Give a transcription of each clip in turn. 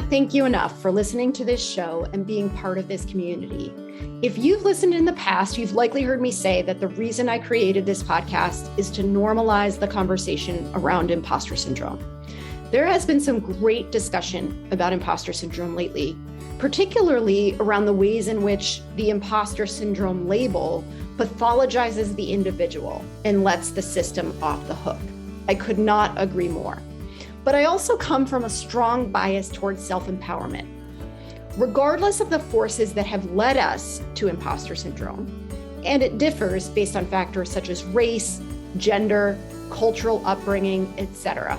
can't thank you enough for listening to this show and being part of this community. If you've listened in the past, you've likely heard me say that the reason I created this podcast is to normalize the conversation around imposter syndrome. There has been some great discussion about imposter syndrome lately, particularly around the ways in which the imposter syndrome label pathologizes the individual and lets the system off the hook. I could not agree more. But I also come from a strong bias towards self-empowerment. Regardless of the forces that have led us to imposter syndrome, and it differs based on factors such as race, gender, cultural upbringing, etc.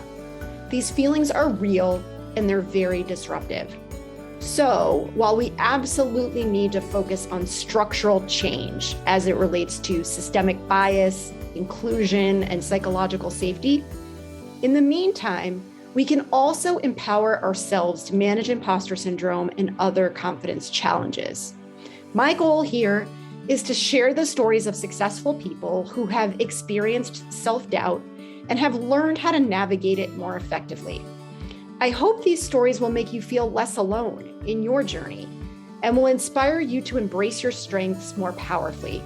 These feelings are real and they're very disruptive. So, while we absolutely need to focus on structural change as it relates to systemic bias, inclusion, and psychological safety, in the meantime, we can also empower ourselves to manage imposter syndrome and other confidence challenges. My goal here is to share the stories of successful people who have experienced self-doubt and have learned how to navigate it more effectively. I hope these stories will make you feel less alone in your journey and will inspire you to embrace your strengths more powerfully.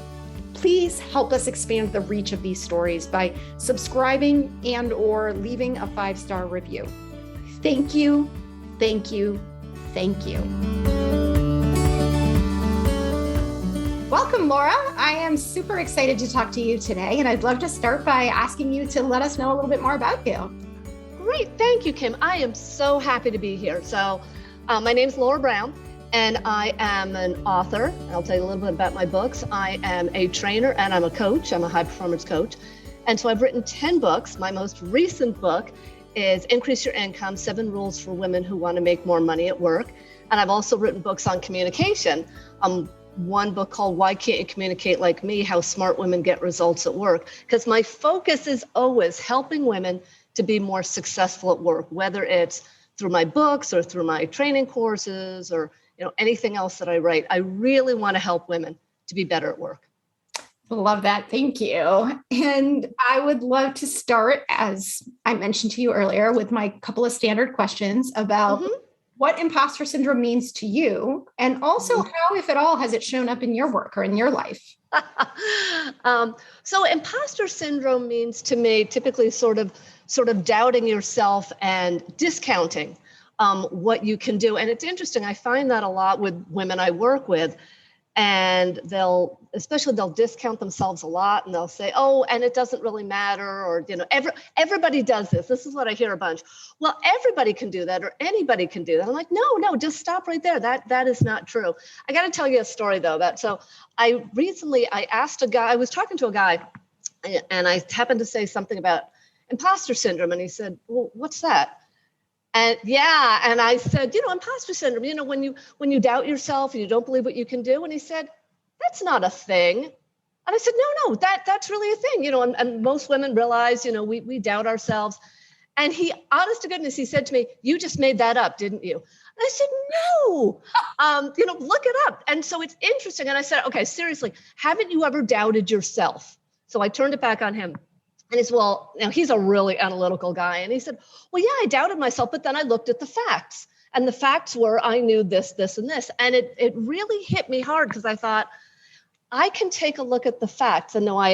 Please help us expand the reach of these stories by subscribing and/or leaving a 5-star review. Thank you, thank you, thank you. Welcome, Laura. I am super excited to talk to you today, and I'd love to start by asking you to let us know a little bit more about you. Great, thank you, Kim. I am so happy to be here. So, my name is Laura Browne. And I am an author. I'll tell you a little bit about my books. I am a trainer and I'm a coach. I'm a high performance coach. And so I've written 10 books. My most recent book is Increase Your Income, 7 Rules for Women Who Want to Make More Money at Work. And I've also written books on communication. One book called Why Can't You Communicate Like Me? How Smart Women Get Results at Work. Because my focus is always helping women to be more successful at work, whether it's through my books or through my training courses or anything else that I write. I really want to help women to be better at work. Love that. Thank you. And I would love to start, as I mentioned to you earlier, with my couple of standard questions about what imposter syndrome means to you, and also how, if at all, has it shown up in your work or in your life? So imposter syndrome means to me typically sort of doubting yourself and discounting what you can do. And it's interesting, I find that a lot with women I work with, and they'll discount themselves a lot, and they'll say, oh, and it doesn't really matter, or, everybody does this. This is what I hear a bunch. Well, everybody can do that, or anybody can do that. I'm like, no, just stop right there. That is not true. I got to tell you a story though. I asked a guy, I was talking to a guy, and I happened to say something about imposter syndrome. And he said, well, what's that? And I said, imposter syndrome, when you doubt yourself and you don't believe what you can do. And he said, that's not a thing. And I said, no, that's really a thing, and most women realize, we doubt ourselves. And he, honest to goodness, he said to me, you just made that up, didn't you? And I said, no, look it up. And so it's interesting. And I said, okay, seriously, haven't you ever doubted yourself? So I turned it back on him. And he said, well, he's a really analytical guy. And he said, well, yeah, I doubted myself, but then I looked at the facts. And the facts were, I knew this, this, and this. And it really hit me hard, because I thought, I can take a look at the facts and know I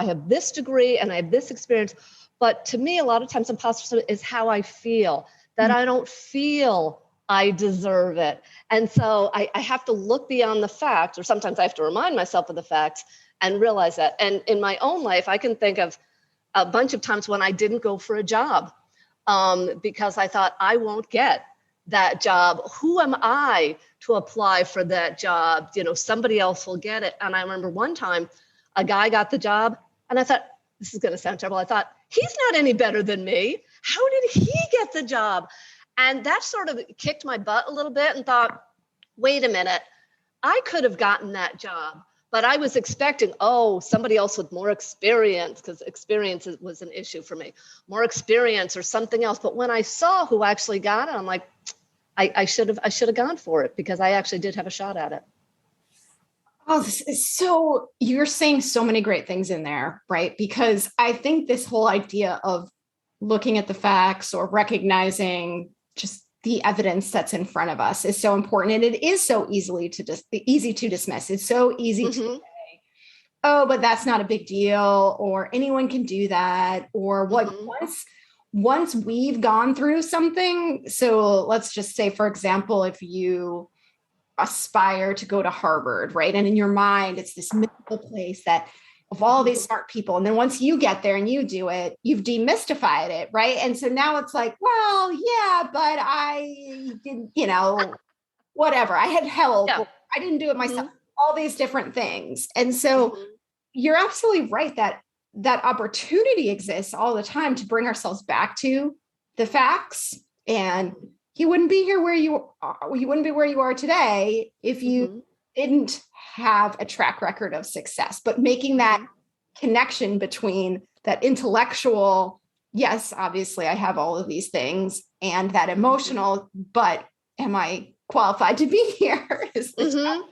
have this degree and I have this experience. But to me, a lot of times imposter syndrome is how I feel, that I don't feel I deserve it. And so I have to look beyond the facts, or sometimes I have to remind myself of the facts and realize that. And in my own life, I can think of a bunch of times when I didn't go for a job because I thought, I won't get that job. Who am I to apply for that job? Somebody else will get it. And I remember one time a guy got the job, and I thought, this is going to sound terrible. I thought, he's not any better than me. How did he get the job? And that sort of kicked my butt a little bit, and thought, wait a minute, I could have gotten that job. But I was expecting, somebody else with more experience, because experience was an issue for me, more experience or something else. But when I saw who actually got it, I'm like, I should have gone for it, because I actually did have a shot at it. Oh, so you're saying so many great things in there, right? Because I think this whole idea of looking at the facts or recognizing just the evidence that's in front of us is so important. And it is so easy to dismiss. It's so easy to say, oh, but that's not a big deal, or anyone can do that, or what once we've gone through something. So let's just say, for example, if you aspire to go to Harvard, right? And in your mind, it's this mythical place that of all these smart people. And then once you get there and you do it, you've demystified it, right? And so now it's like, well, yeah, but I didn't, whatever. I had help. Yeah. I didn't do it myself. All these different things. And so you're absolutely right that opportunity exists all the time to bring ourselves back to the facts. And you wouldn't be where you are today if you didn't have a track record of success. But making that connection between that intellectual, yes, obviously I have all of these things, and that emotional, but am I qualified to be here? Is the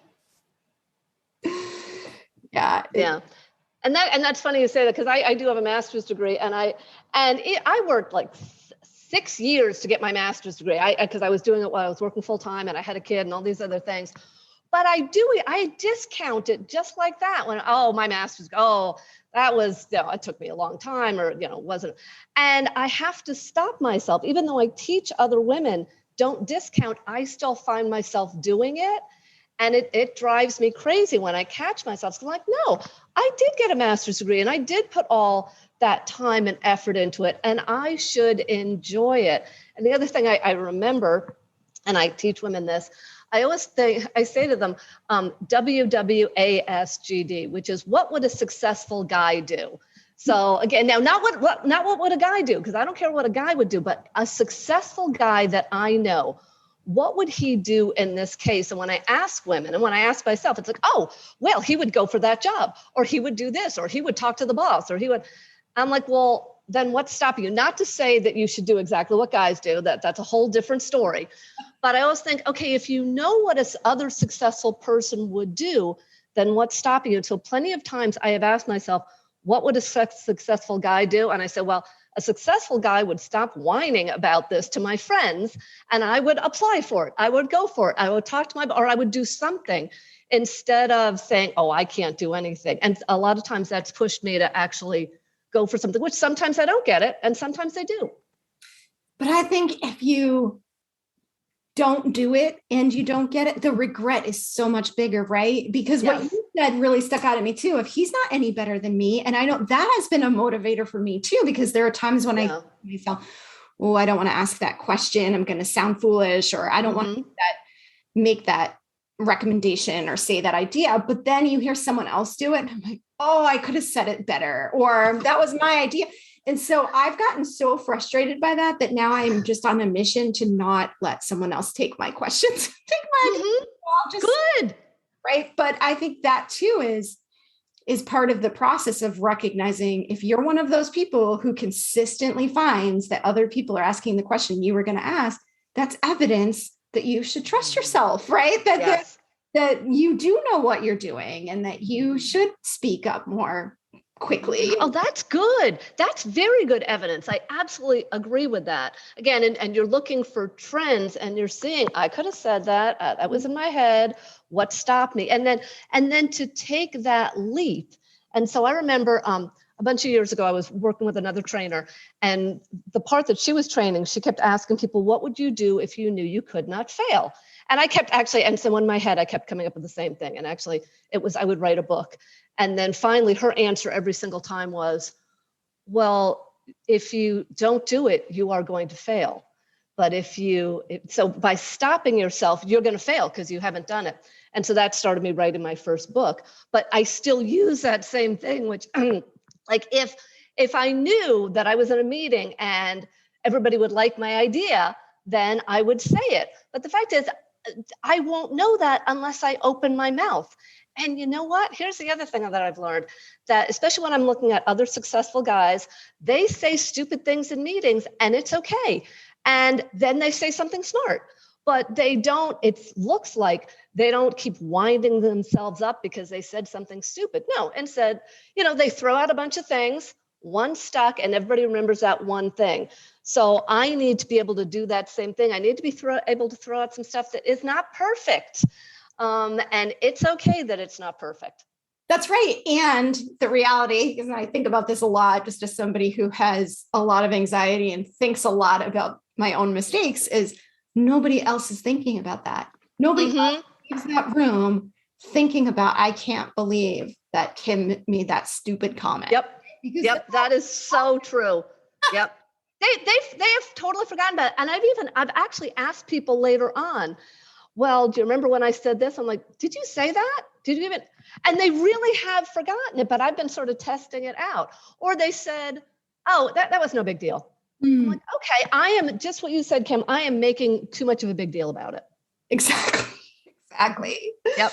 Yeah. And that's funny you say that, because I do have a master's degree, and I worked like 6 years to get my master's degree. Because I was doing it while I was working full time, and I had a kid and all these other things. But I discount it just like that when, my master's, that was, it took me a long time, or, wasn't. And I have to stop myself, even though I teach other women, don't discount, I still find myself doing it. And it drives me crazy when I catch myself. So I'm like, no, I did get a master's degree, and I did put all that time and effort into it, and I should enjoy it. And the other thing I remember, and I teach women this, I say to them, WWASGD, which is, what would a successful guy do? So again, now not what would a guy do, because I don't care what a guy would do, but a successful guy that I know, what would he do in this case? And when I ask women, and when I ask myself, it's like, well, he would go for that job, or he would do this, or he would talk to the boss, or I'm like, well, then what's stopping you? Not to say that you should do exactly what guys do, that's a whole different story. But I always think, okay, if you know what this other successful person would do, then what's stopping you? So plenty of times I have asked myself, what would a successful guy do? And I said, well, a successful guy would stop whining about this to my friends, and I would apply for it. I would go for it. I would talk to or I would do something, instead of saying, I can't do anything. And a lot of times that's pushed me to actually go for something, which sometimes I don't get it, and sometimes I do. But I think if you don't do it and you don't get it, the regret is so much bigger, right? Because what you said really stuck out at me too. If he's not any better than me, and I know that has been a motivator for me too, because there are times when I think to myself, I don't want to ask that question. I'm going to sound foolish, or I don't want to make that recommendation or say that idea. But then you hear someone else do it, and I'm like, I could have said it better, or that was my idea. And so I've gotten so frustrated by that now I'm just on a mission to not let someone else take my questions. Good. Right. But I think that too is part of the process of recognizing, if you're one of those people who consistently finds that other people are asking the question you were going to ask, that's evidence that you should trust yourself, right? That you do know what you're doing, and that you should speak up more quickly. Oh, that's good. That's very good evidence. I absolutely agree with that. Again, and you're looking for trends, and you're seeing, I could have said that. That was in my head. What stopped me? And then to take that leap. And so I remember a bunch of years ago, I was working with another trainer, and the part that she was training, she kept asking people, what would you do if you knew you could not fail? And I kept and so in my head, I kept coming up with the same thing. And actually I would write a book. And then finally her answer every single time was, well, if you don't do it, you are going to fail. But so by stopping yourself, you're going to fail because you haven't done it. And so that started me writing my first book. But I still use that same thing, which like if I knew that I was in a meeting and everybody would like my idea, then I would say it. But the fact is, I won't know that unless I open my mouth. And you know what? Here's the other thing that I've learned, that especially when I'm looking at other successful guys, they say stupid things in meetings, and it's okay. And then they say something smart, but they don't, it looks like they don't keep winding themselves up because they said something stupid. No, instead, they throw out a bunch of things, one stuck, and everybody remembers that one thing. So I need to be able to do that same thing. I need to be able to throw out some stuff that is not perfect. And it's okay that it's not perfect. That's right. And the reality, because I think about this a lot, just as somebody who has a lot of anxiety and thinks a lot about my own mistakes, is nobody else is thinking about that. Nobody else leaves that room thinking about, I can't believe that Kim made that stupid comment. Yep. That is so true. Yep. They have totally forgotten about it. And I've actually asked people later on, well, do you remember when I said this? I'm like, did you say that? Did you even? And they really have forgotten it, but I've been sort of testing it out. Or they said, oh, that was no big deal. I'm like, okay, I am just what you said, Kim. I am making too much of a big deal about it. Exactly. Yep.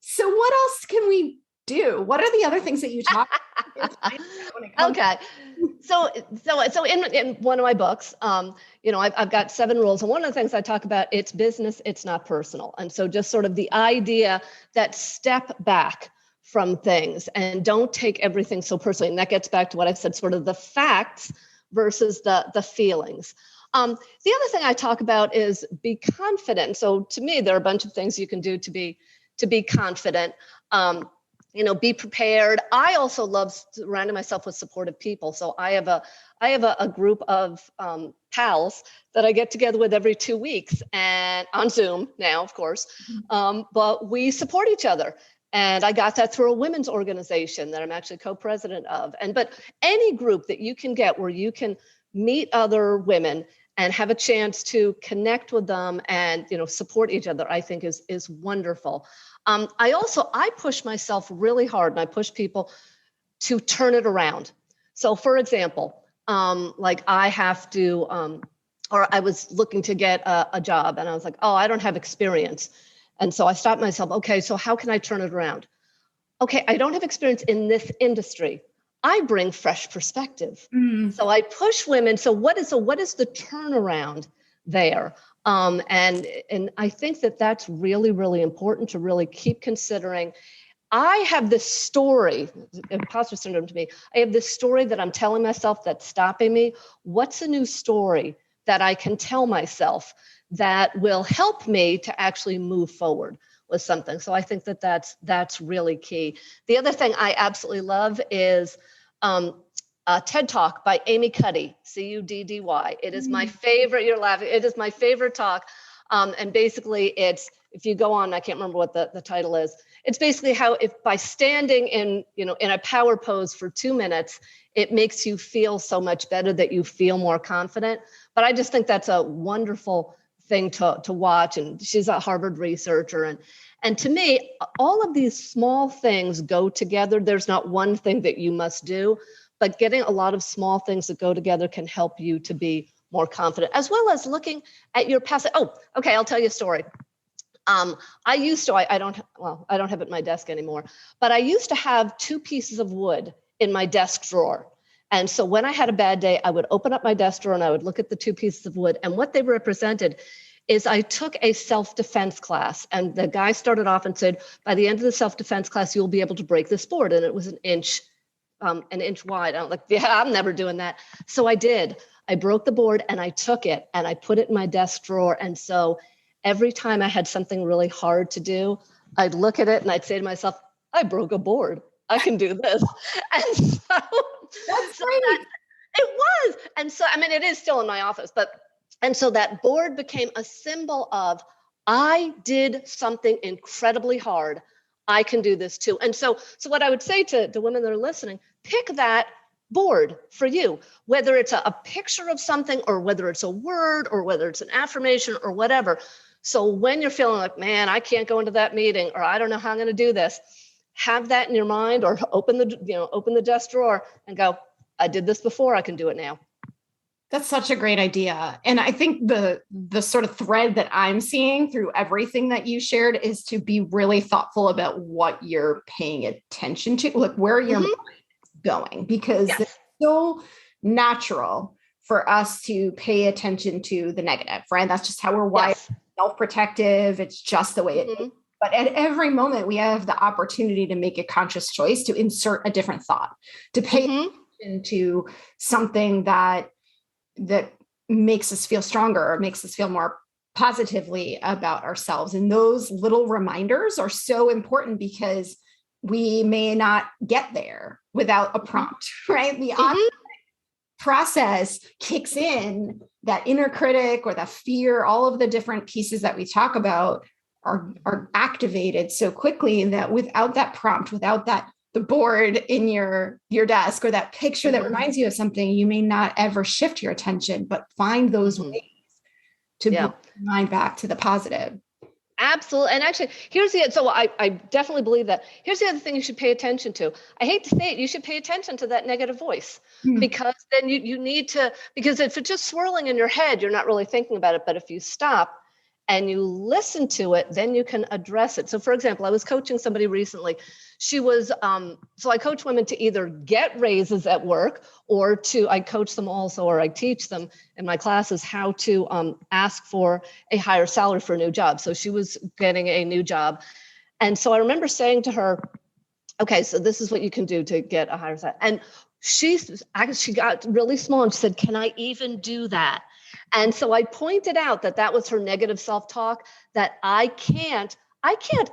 So what else can we do? What are the other things that you talk about? Okay. So in one of my books, I've got 7 rules. And one of the things I talk about, it's business, it's not personal. And so just sort of the idea that step back from things and don't take everything so personally. And that gets back to what I said, sort of the facts versus the feelings. The other thing I talk about is be confident. So to me, there are a bunch of things you can do to be confident. Be prepared. I also love surrounding myself with supportive people. So I have a group of pals that I get together with every 2 weeks, and on Zoom now, of course. But we support each other. And I got that through a women's organization that I'm actually co-president of. But any group that you can get where you can meet other women and have a chance to connect with them and support each other, I think is wonderful. I push myself really hard, and I push people to turn it around. So for example, I have to, or I was looking to get a job, and I was like, oh, I don't have experience. And so I stopped myself. Okay, so how can I turn it around? Okay, I don't have experience in this industry. I bring fresh perspective. So I push women. So what is the turnaround there? And I think that's really, really important to really keep considering. I have this story, imposter syndrome to me. I have this story that I'm telling myself that's stopping me. What's a new story that I can tell myself that will help me to actually move forward with something? So I think that's really key. The other thing I absolutely love is a TED Talk by Amy Cuddy, Cuddy. It is my favorite. You're laughing. It is my favorite talk. And basically it's, if you go on, I can't remember what the title is. It's basically how if by standing in a power pose for 2 minutes, it makes you feel so much better that you feel more confident. But I just think that's a wonderful thing to watch. And she's a Harvard researcher. And to me, all of these small things go together. There's not one thing that you must do, but getting a lot of small things that go together can help you to be more confident, as well as looking at your past. Oh, okay, I'll tell you a story. I don't have it in my desk anymore, but I used to have 2 pieces of wood in my desk drawer. And so when I had a bad day, I would open up my desk drawer and I would look at the 2 pieces of wood. And what they represented is I took a self-defense class, and the guy started off and said, by the end of the self-defense class, you'll be able to break this board. And it was an inch wide. I'm like, yeah, I'm never doing that. So I did. I broke the board and I took it and I put it in my desk drawer. And so every time I had something really hard to do, I'd look at it and I'd say to myself, I broke a board. I can do this. And so that's great. It was. And so, I mean, it is still in my office, and so that board became a symbol of, I did something incredibly hard. I can do this too. And so what I would say to women that are listening, pick that board for you, whether it's a picture of something or whether it's a word or whether it's an affirmation or whatever. So when you're feeling like, man, I can't go into that meeting, or I don't know how I'm going to do this, have that in your mind, or open the desk drawer and go, I did this before, I can do it now. That's such a great idea. And I think the sort of thread that I'm seeing through everything that you shared is to be really thoughtful about what you're paying attention to, like where your mind is going, because it's so natural for us to pay attention to the negative, right? That's just how we're wired, self-protective. It's just the way it is. But at every moment, we have the opportunity to make a conscious choice to insert a different thought, to pay into something that makes us feel stronger or makes us feel more positively about ourselves. And those little reminders are so important because we may not get there without a prompt, right? The process kicks in, that inner critic or the fear, all of the different pieces that we talk about are activated so quickly that without that prompt, without that the board in your desk or that picture that reminds you of something, you may not ever shift your attention, but find those ways to bring your mind back to the positive. Absolutely. And actually, so I definitely believe that. Here's the other thing you should pay attention to. I hate to say it, you should pay attention to that negative voice because then you need to, because if it's just swirling in your head, you're not really thinking about it. But if you stop and you listen to it, then you can address it. So for example, I was coaching somebody recently. She was, so I coach women to either get raises at work or I coach them also, or I teach them in my classes how to ask for a higher salary for a new job. So she was getting a new job. And so I remember saying to her, okay, so this is what you can do to get a higher salary. And she got really small and she said, can I even do that? And so I pointed out that was her negative self-talk, that I can't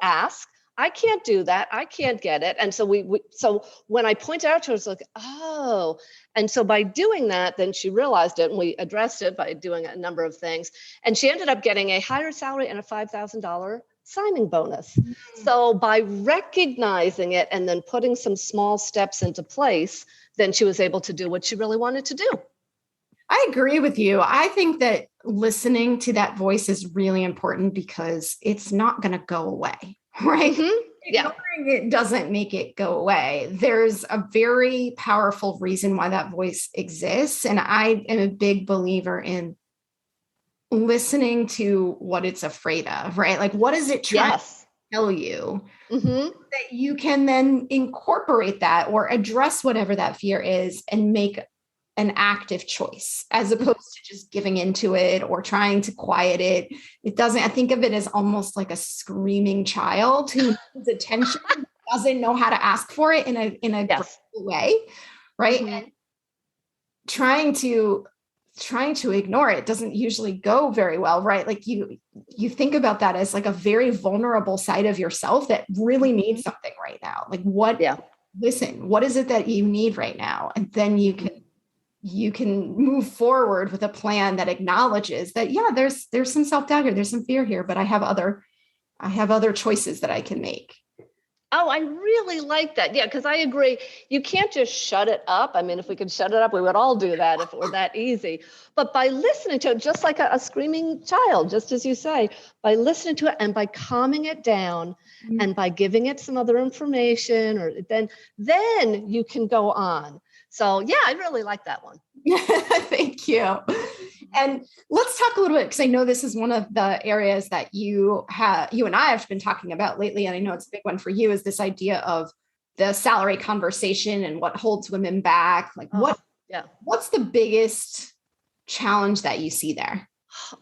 ask, I can't do that, I can't get it. And so so when I pointed out to her, I was like, oh. And so by doing that, then she realized it and we addressed it by doing a number of things. And she ended up getting a higher salary and a $5,000 signing bonus. So by recognizing it and then putting some small steps into place, then she was able to do what she really wanted to do. I agree with you. I think that listening to that voice is really important because it's not going to go away, right? Ignoring it doesn't make it go away. There's a very powerful reason why that voice exists. And I am a big believer in listening to what it's afraid of, right? Like, what is it trying to tell you that you can then incorporate that or address whatever that fear is and make an active choice as opposed to just giving into it or trying to quiet it. I think of it as almost like a screaming child who needs attention, doesn't know how to ask for it in a way, right? And trying to ignore it doesn't usually go very well, right? Like you think about that as like a very vulnerable side of yourself that really needs something right now. Like listen, what is it that you need right now? And then you can move forward with a plan that acknowledges that, there's some self-doubt here, there's some fear here, but I have other choices that I can make. Oh, I really like that. Yeah, because I agree. You can't just shut it up. I mean, if we could shut it up, we would all do that if it were that easy. But by listening to it, just like a screaming child, just as you say, by listening to it and by calming it down and by giving it some other information, or then you can go on. So yeah, I really like that one. Thank you. And let's talk a little bit, because I know this is one of the areas that you and I have been talking about lately. And I know it's a big one for you, is this idea of the salary conversation and what holds women back. Like what's the biggest challenge that you see there?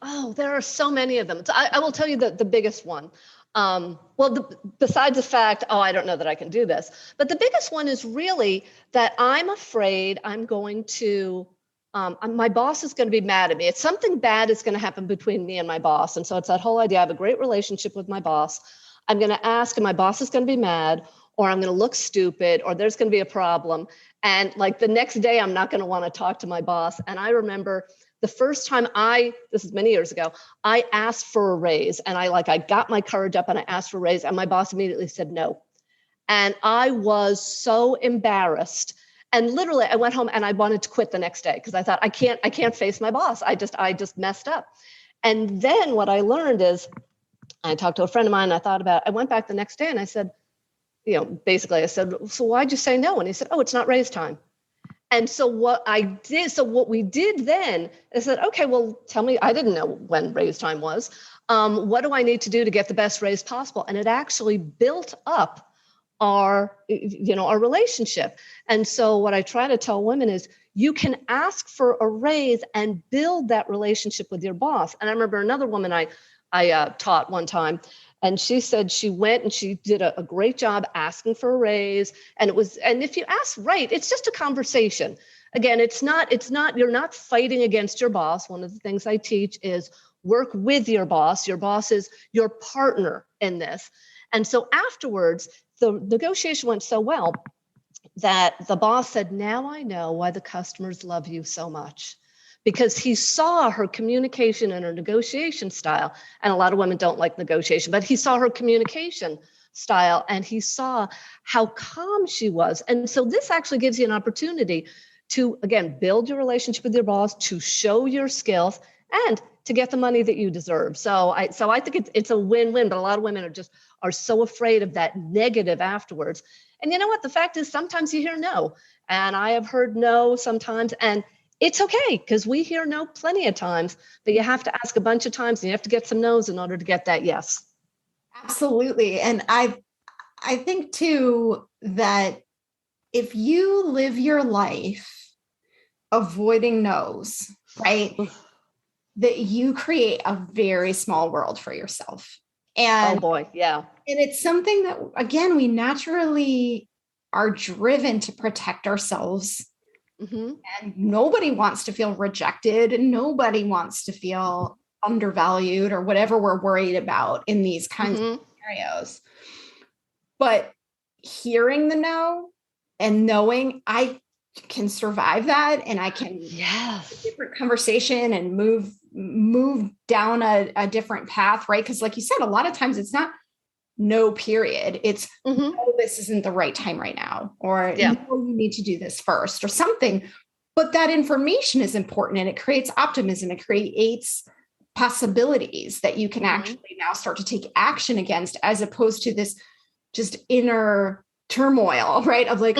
Oh, there are so many of them. So I will tell you the biggest one. Besides the fact, I don't know that I can do this, but the biggest one is really that I'm afraid I'm going to, my boss is going to be mad at me. It's something bad is going to happen between me and my boss. And so it's that whole idea. I have a great relationship with my boss. I'm going to ask, and my boss is going to be mad, or I'm going to look stupid, or there's going to be a problem. And like the next day, I'm not going to want to talk to my boss. And I remember the first time this is many years ago, I asked for a raise, and I got my courage up and I asked for a raise, and my boss immediately said no. And I was so embarrassed. And literally I went home and I wanted to quit the next day because I thought I can't face my boss. I just messed up. And then what I learned is, I talked to a friend of mine and I thought about it. I went back the next day and I said, basically I said, so why'd you say no? And he said, oh, it's not raise time. And so what we did then, I said, okay, well, tell me, I didn't know when raise time was. What do I need to do to get the best raise possible? And it actually built up our relationship. And so what I try to tell women is you can ask for a raise and build that relationship with your boss. And I remember another woman I taught one time, And she said she went and she did a great job asking for a raise. And if you ask right, it's just a conversation. Again, you're not fighting against your boss. One of the things I teach is work with your boss. Your boss is your partner in this. And so afterwards, the negotiation went so well that the boss said, now I know why the customers love you so much. Because he saw her communication and her negotiation style. And a lot of women don't like negotiation, but he saw her communication style and he saw how calm she was. And so this actually gives you an opportunity to, again, build your relationship with your boss, to show your skills, and to get the money that you deserve. So I think it's a win-win, but a lot of women are so afraid of that negative afterwards. And you know what? The fact is sometimes you hear no. And I have heard no sometimes. And it's okay, because we hear no plenty of times, but you have to ask a bunch of times and you have to get some no's in order to get that yes. Absolutely. And I think too that if you live your life avoiding no's, right, that you create a very small world for yourself. And oh boy, yeah. And it's something that, again, we naturally are driven to protect ourselves. Mm-hmm. And nobody wants to feel rejected and nobody wants to feel undervalued or whatever we're worried about in these kinds of scenarios. But hearing the no and knowing I can survive that and I can have a different conversation and move down a different path, right? Because like you said, a lot of times it's not no period. It's, no, this isn't the right time right now, or no, you need to do this first or something. But that information is important and it creates optimism. It creates possibilities that you can actually now start to take action against, as opposed to this just inner turmoil, right? Of like,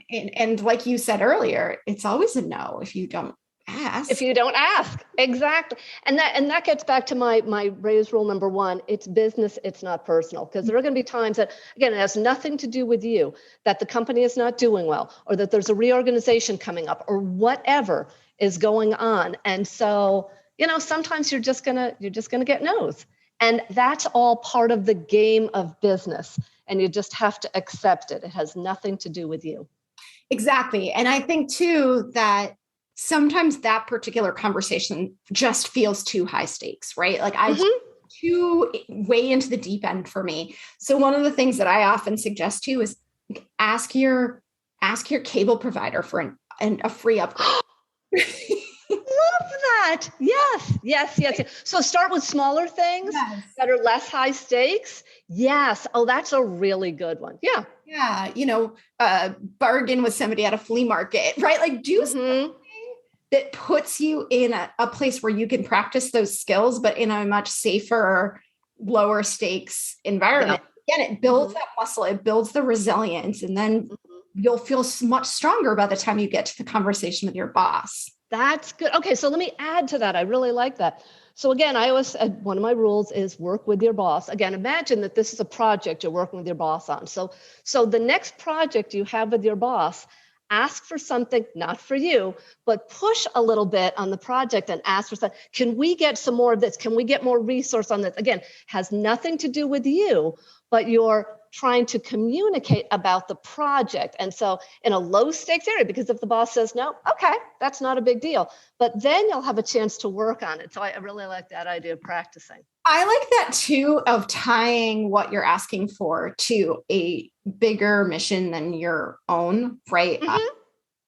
and like you said earlier, it's always a no if you don't ask. If you don't ask. Exactly. And that gets back to my raise rule number 1. It's business. It's not personal, because there are going to be times that, again, it has nothing to do with you, that the company is not doing well, or that there's a reorganization coming up, or whatever is going on. And so, sometimes you're just going to get no's, and that's all part of the game of business. And you just have to accept it. It has nothing to do with you. Exactly. And I think too, that sometimes that particular conversation just feels too high stakes, right? Like too way into the deep end for me. So one of the things that I often suggest too is ask your cable provider for a free upgrade. Love that. Yes. So start with smaller things that are less high stakes. Yes. Oh, that's a really good one. Yeah. Yeah. Bargain with somebody at a flea market, right? Like do something that puts you in a place where you can practice those skills, but in a much safer, lower stakes environment. Yeah. Again, it builds that muscle, it builds the resilience, and then you'll feel much stronger by the time you get to the conversation with your boss. That's good. Okay, so let me add to that. I really like that. So again, I always said one of my rules is work with your boss. Again, imagine that this is a project you're working with your boss on. So the next project you have with your boss, ask for something, not for you, but push a little bit on the project and ask for something. Can we get some more of this? Can we get more resource on this? Again, has nothing to do with you, but you're trying to communicate about the project. And so in a low stakes area, because if the boss says no, okay, that's not a big deal. But then you'll have a chance to work on it. So I really like that idea of practicing. I like that too, of tying what you're asking for to a bigger mission than your own, right?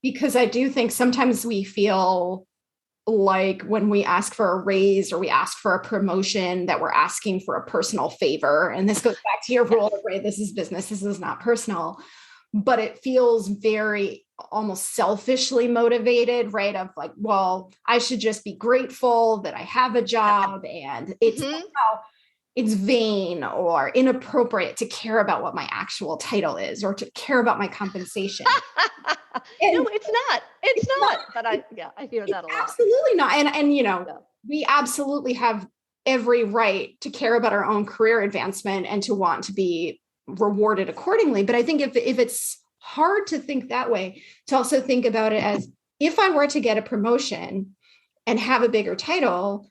Because I do think sometimes we feel like when we ask for a raise or we ask for a promotion that we're asking for a personal favor. And this goes back to your rule of, right, this is business, this is not personal, but it feels very almost selfishly motivated, right? Of like, well, I should just be grateful that I have a job, and it's it's vain or inappropriate to care about what my actual title is or to care about my compensation. No, it's not. It's not. But I hear that a lot. Absolutely not. And we absolutely have every right to care about our own career advancement and to want to be rewarded accordingly. But I think if it's hard to think that way, to also think about it as, if I were to get a promotion and have a bigger title,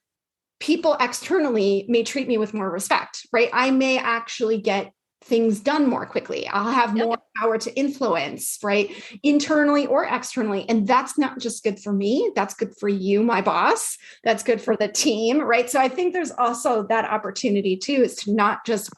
people externally may treat me with more respect, right? I may actually get things done more quickly. I'll have more power to influence, right? Internally or externally. And that's not just good for me. That's good for you, my boss. That's good for the team, right? So I think there's also that opportunity too, is to not just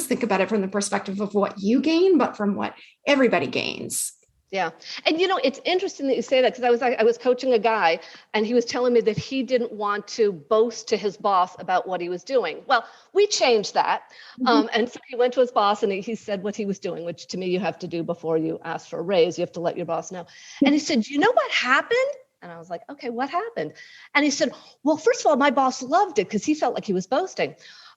think about it from the perspective of what you gain, but from what everybody gains. Yeah. And it's interesting that you say that, because I was coaching a guy and he was telling me that he didn't want to boast to his boss about what he was doing. Well, we changed that. And so he went to his boss and he said what he was doing, which to me you have to do before you ask for a raise. You have to let your boss know. And he said, you know what happened? And I was like, okay, what happened? And he said, well, first of all, my boss loved it because he felt like he was boasting.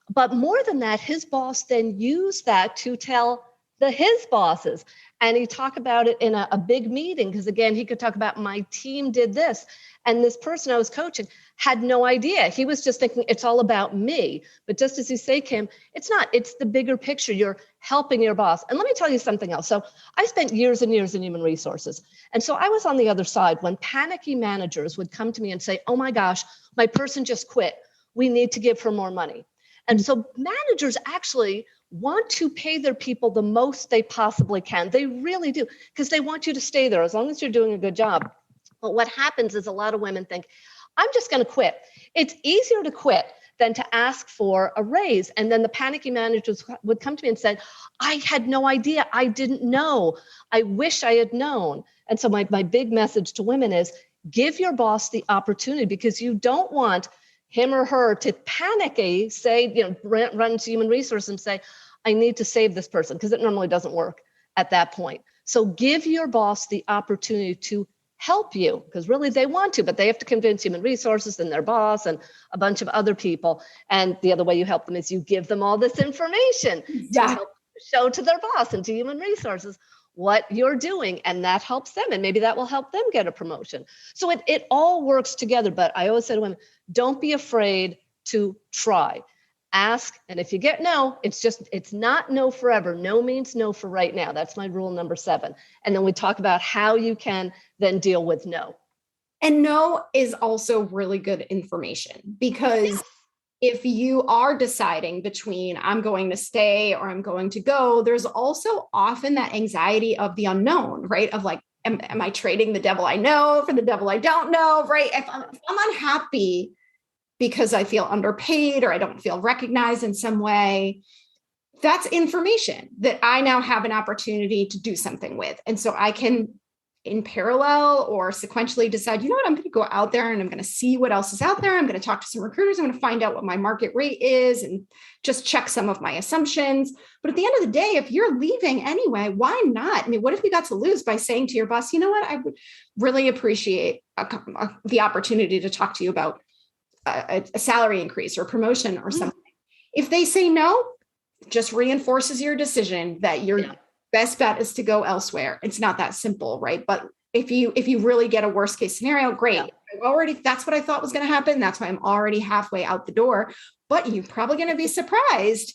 But more than that, his boss then used that to tell his bosses. And he talked about it in a big meeting, because again, he could talk about my team did this. And this person I was coaching had no idea. He was just thinking it's all about me. But just as you say, Kim, it's not. It's the bigger picture. You're helping your boss. And let me tell you something else. So I spent years and years in human resources. And so I was on the other side when panicky managers would come to me and say, oh my gosh, my person just quit. We need to give her more money. And so managers actually want to pay their people the most they possibly can. They really do, because they want you to stay there as long as you're doing a good job. But what happens is a lot of women think, I'm just going to quit. It's easier to quit than to ask for a raise. And then the panicky managers would come to me and say, I had no idea. I didn't know. I wish I had known. And so my big message to women is give your boss the opportunity, because you don't want him or her to panicky say, run to human resources and say, I need to save this person, because it normally doesn't work at that point. So give your boss the opportunity to help you, because really they want to, but they have to convince human resources and their boss and a bunch of other people. And the other way you help them is you give them all this information to help show to their boss and to human resources what you're doing, and that helps them, and maybe that will help them get a promotion. So it all works together. But I always say to women, don't be afraid to try. Ask, and if you get no, it's not no forever. No means no for right now. That's my rule number 7. And then we talk about how you can then deal with no. And no is also really good information, because if you are deciding between I'm going to stay or I'm going to go, there's also often that anxiety of the unknown, right? Of like, am I trading the devil I know for the devil I don't know, right? If I'm unhappy because I feel underpaid or I don't feel recognized in some way, that's information that I now have an opportunity to do something with. And so I can, in parallel or sequentially, decide, you know what, I'm going to go out there and I'm going to see what else is out there. I'm going to talk to some recruiters. I'm going to find out what my market rate is and just check some of my assumptions. But at the end of the day, if you're leaving anyway, why not? I mean, what if you got to lose by saying to your boss, you know what, I would really appreciate the opportunity to talk to you about a salary increase or promotion or something. If they say no, just reinforces your decision that your best bet is to go elsewhere. It's not that simple, right? But if you really get a worst case scenario, great. That's what I thought was going to happen. That's why I'm already halfway out the door, but you're probably going to be surprised.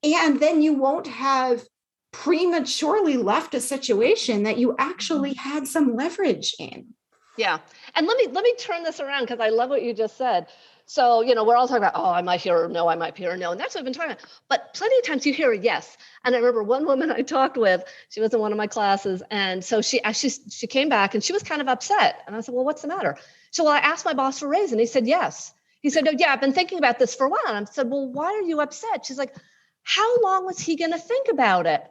And then you won't have prematurely left a situation that you actually had some leverage in. Yeah. And let me turn this around, because I love what you just said. So, we're all talking about, oh, I might hear a no, I might hear a no. And that's what I've been talking about. But plenty of times you hear a yes. And I remember one woman I talked with, she was in one of my classes. And so she came back and she was kind of upset. And I said, well, what's the matter? So I asked my boss for a raise and he said, yes. He said, oh, yeah, I've been thinking about this for a while. And I said, well, why are you upset? She's like, how long was he going to think about it?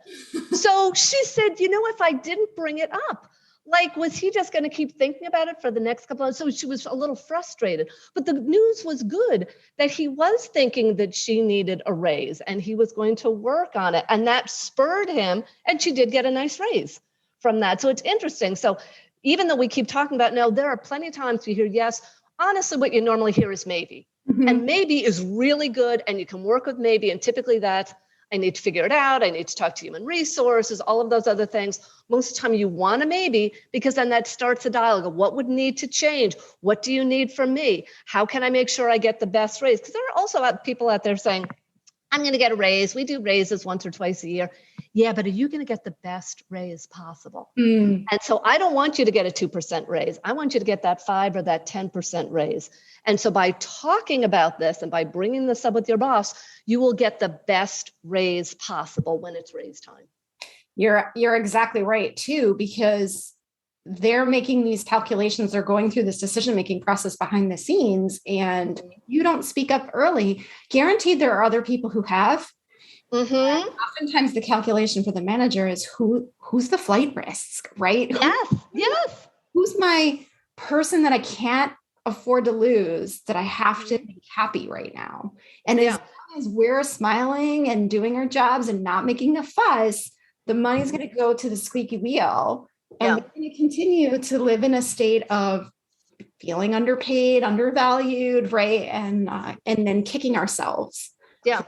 So she said, if I didn't bring it up, like, was he just going to keep thinking about it for the next couple of months? So she was a little frustrated. But the news was good that he was thinking that she needed a raise and he was going to work on it. And that spurred him. And she did get a nice raise from that. So it's interesting. So even though we keep talking about no, there are plenty of times we hear yes. Honestly, what you normally hear is maybe. Mm-hmm. And maybe is really good. And you can work with maybe. And typically that's, I need to figure it out. I need to talk to human resources, all of those other things. Most of the time you want a maybe, because then that starts a dialogue of what would need to change? What do you need from me? How can I make sure I get the best raise? Because there are also people out there saying, I'm going to get a raise. We do raises once or twice a year. Yeah, but are you going to get the best raise possible? Mm. And so I don't want you to get a 2% raise. I want you to get that 5 or that 10% raise. And so by talking about this and by bringing this up with your boss, you will get the best raise possible when it's raise time. You're exactly right too, because they're making these calculations, they're going through this decision-making process behind the scenes, and you don't speak up early. Guaranteed there are other people who have. Mm-hmm. Oftentimes the calculation for the manager is who's the flight risk, right? Yes. Who's my person that I can't afford to lose, that I have to be happy right now? And as long as we're smiling and doing our jobs and not making a fuss, the money's going to go to the squeaky wheel. And we're going to continue to live in a state of feeling underpaid, undervalued, right? And then kicking ourselves. Yeah.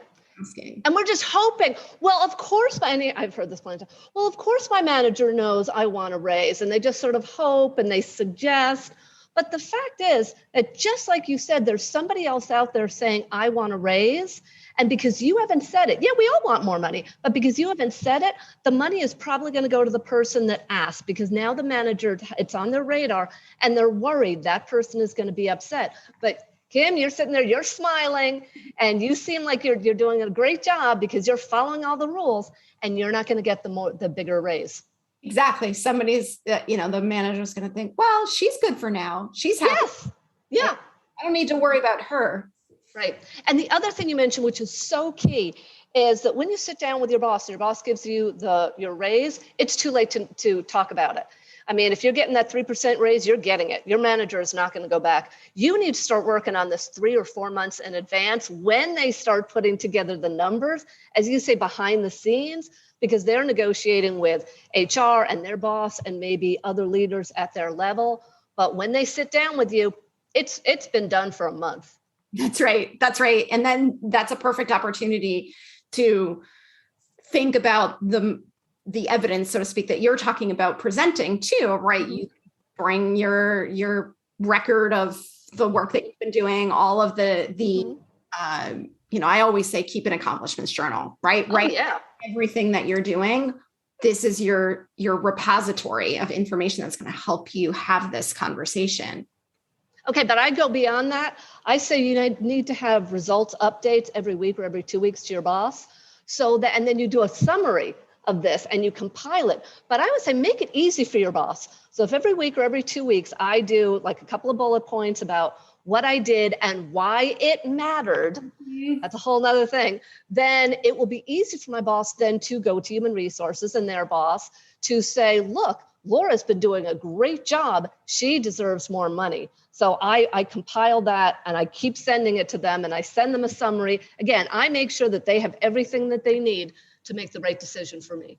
And we're just hoping, well, of course, I've heard this plenty of times. Well, of course, my manager knows I want to raise, and they just sort of hope and they suggest. But the fact is that just like you said, there's somebody else out there saying, I want to raise. And because you haven't said it, we all want more money, but because you haven't said it, the money is probably going to go to the person that asked, because now the manager, it's on their radar and they're worried that person is going to be upset. But Kim, you're sitting there, you're smiling, and you seem like you're doing a great job because you're following all the rules, and you're not going to get the bigger raise. Exactly. Somebody's, the manager's going to think, well, she's good for now. She's happy. Yes. Yeah. I don't need to worry about her. Right. And the other thing you mentioned, which is so key, is that when you sit down with your boss and your boss gives you your raise, it's too late to talk about it. I mean, if you're getting that 3% raise, you're getting it. Your manager is not going to go back. You need to start working on this 3 or 4 months in advance when they start putting together the numbers, as you say, behind the scenes, because they're negotiating with HR and their boss and maybe other leaders at their level. But when they sit down with you, it's been done for a month. That's right. That's right. And then that's a perfect opportunity to think about the evidence, so to speak, that you're talking about presenting too, right? You bring your record of the work that you've been doing, all of I always say, keep an accomplishments journal, right? Oh, right. Yeah. Everything that you're doing, this is your repository of information that's going to help you have this conversation. Okay, but I go beyond that. I say you need to have results updates every week or every 2 weeks to your boss, and then you do a summary of this and you compile it. But I would say make it easy for your boss. So if every week or every 2 weeks I do like a couple of bullet points about what I did and why it mattered, that's a whole nother thing, then it will be easy for my boss then to go to human resources and their boss to say, look, Laura's been doing a great job. She deserves more money. So I compile that and I keep sending it to them, and I send them a summary. Again, I make sure that they have everything that they need to make the right decision for me.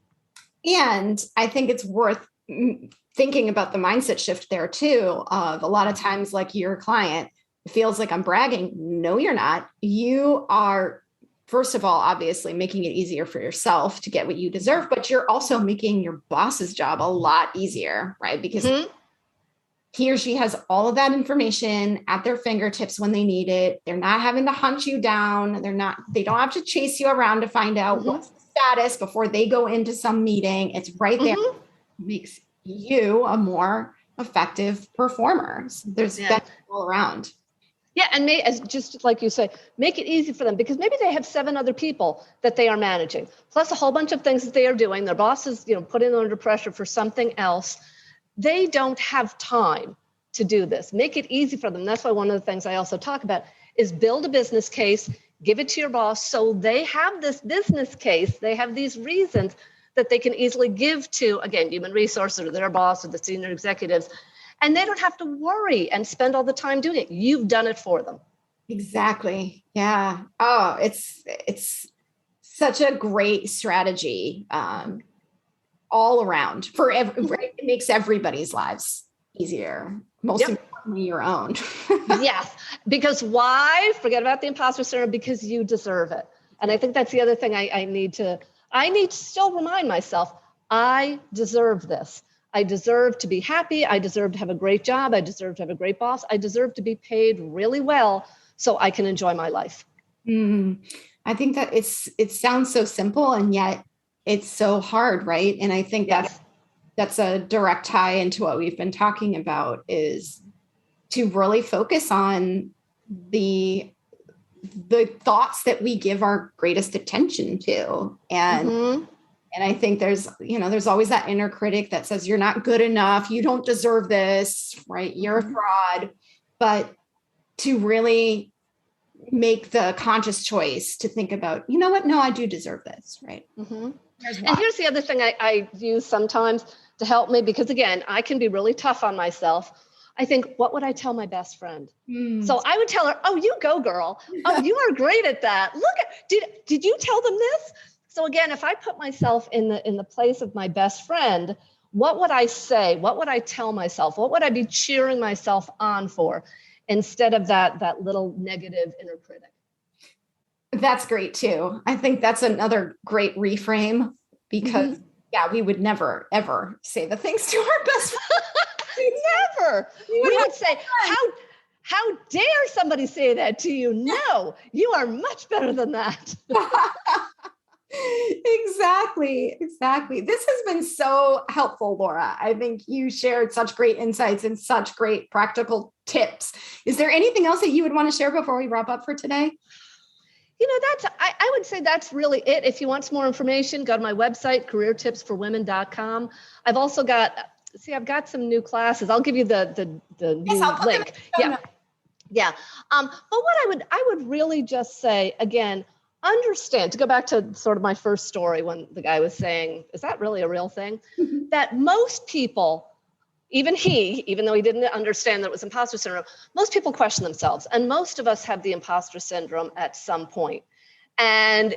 And I think it's worth thinking about the mindset shift there too, of a lot of times, like your client feels like I'm bragging. No, you're not. You are, first of all, obviously making it easier for yourself to get what you deserve, but you're also making your boss's job a lot easier, right? Because he or she has all of that information at their fingertips when they need it. They're not having to hunt you down. They don't have to chase you around to find out what's the status before they go into some meeting. It's right there. It makes you a more effective performer. So there's benefits all around. Yeah, and just like you say, make it easy for them, because maybe they have 7 other people that they are managing, plus a whole bunch of things that they are doing. Their boss is, putting them under pressure for something else. They don't have time to do this. Make it easy for them. That's why one of the things I also talk about is build a business case, give it to your boss, so they have this business case. They have these reasons that they can easily give to, again, human resources or their boss or the senior executives. And they don't have to worry and spend all the time doing it. You've done it for them. Exactly. Yeah. Oh, it's such a great strategy all around it makes everybody's lives easier. Most importantly, your own. Yes. Because why? Forget about the imposter syndrome, because you deserve it. And I think that's the other thing I need to still remind myself. I deserve this. I deserve to be happy. I deserve to have a great job. I deserve to have a great boss. I deserve to be paid really well so I can enjoy my life. I think that it sounds so simple, and yet It's so hard, right? And I think Yes. that's a direct tie into what we've been talking about, is to really focus on the thoughts that we give our greatest attention to. And I think there's always that inner critic that says, you're not good enough, you don't deserve this, right? You're a fraud. But to really make the conscious choice to think about, you know what? No, I do deserve this, right? And here's the other thing I use sometimes to help me, because again, I can be really tough on myself. I think, what would I tell my best friend? So I would tell her, oh, you go, girl. Oh, you are great at that. Did you tell them this? So again, if I put myself in the place of my best friend, what would I say? What would I tell myself? What would I be cheering myself on for, instead of that little negative inner critic? That's great too. I think that's another great reframe, because we would never, ever say the things to our best friend. Never. We would say, how dare somebody say that to you? No, you are much better than that. Exactly. This has been so helpful, Laura. I think you shared such great insights and such great practical tips. Is there anything else that you would want to share before we wrap up for today? I would say that's really it. If you want some more information, go to my website, careertipsforwomen.com. I've also I've got some new classes. I'll give you the new link. Yeah. But what I would really just say, again, understand, to go back to sort of my first story when the guy was saying, is that really a real thing? That most people, even though he didn't understand that it was imposter syndrome, most people question themselves. And most of us have the imposter syndrome at some point. And,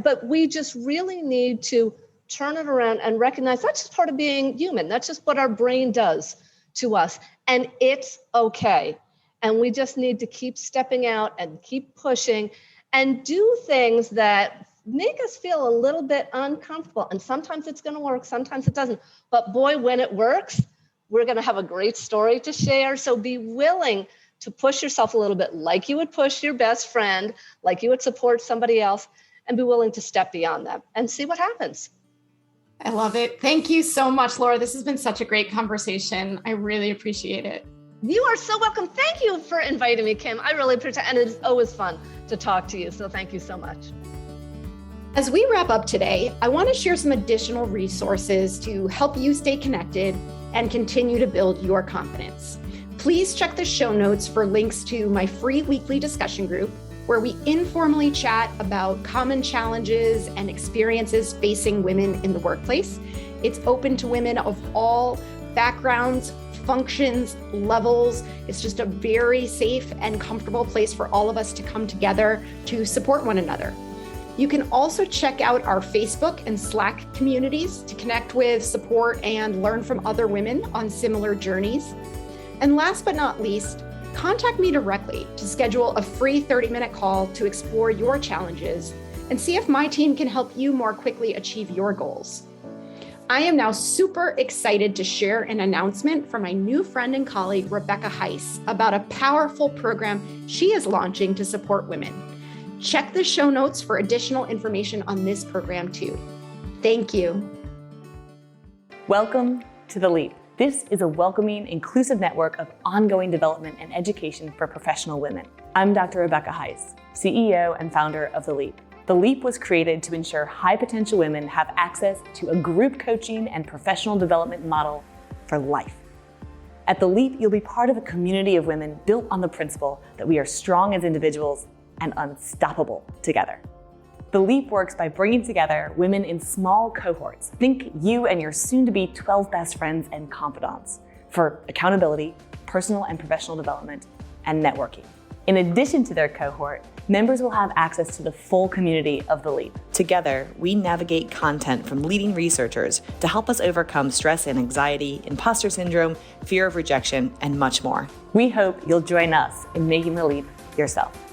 but we just really need to turn it around and recognize that's just part of being human. That's just what our brain does to us. And it's okay. And we just need to keep stepping out and keep pushing and do things that make us feel a little bit uncomfortable. And sometimes it's going to work, sometimes it doesn't. But boy, when it works, we're going to have a great story to share. So be willing to push yourself a little bit, like you would push your best friend, like you would support somebody else, and be willing to step beyond that and see what happens. I love it. Thank you so much, Laura. This has been such a great conversation. I really appreciate it. You are so welcome. Thank you for inviting me, Kim. I really appreciate it. And it's always fun to talk to you. So thank you so much. As we wrap up today, I want to share some additional resources to help you stay connected and continue to build your confidence. Please check the show notes for links to my free weekly discussion group, where we informally chat about common challenges and experiences facing women in the workplace. It's open to women of all backgrounds, functions, levels. It's just a very safe and comfortable place for all of us to come together to support one another. You can also check out our Facebook and Slack communities to connect with, support, and learn from other women on similar journeys. And last but not least, contact me directly to schedule a free 30-minute call to explore your challenges and see if my team can help you more quickly achieve your goals. I am now super excited to share an announcement from my new friend and colleague, Rebecca Heiss, about a powerful program she is launching to support women. Check the show notes for additional information on this program too. Thank you. Welcome to The Leap. This is a welcoming, inclusive network of ongoing development and education for professional women. I'm Dr. Rebecca Heiss, CEO and founder of The Leap. The Leap was created to ensure high potential women have access to a group coaching and professional development model for life. At The Leap, you'll be part of a community of women built on the principle that we are strong as individuals and unstoppable together. The Leap works by bringing together women in small cohorts. Think you and your soon-to-be 12 best friends and confidants for accountability, personal and professional development, and networking. In addition to their cohort, members will have access to the full community of The Leap. Together, we navigate content from leading researchers to help us overcome stress and anxiety, imposter syndrome, fear of rejection, and much more. We hope you'll join us in making The Leap yourself.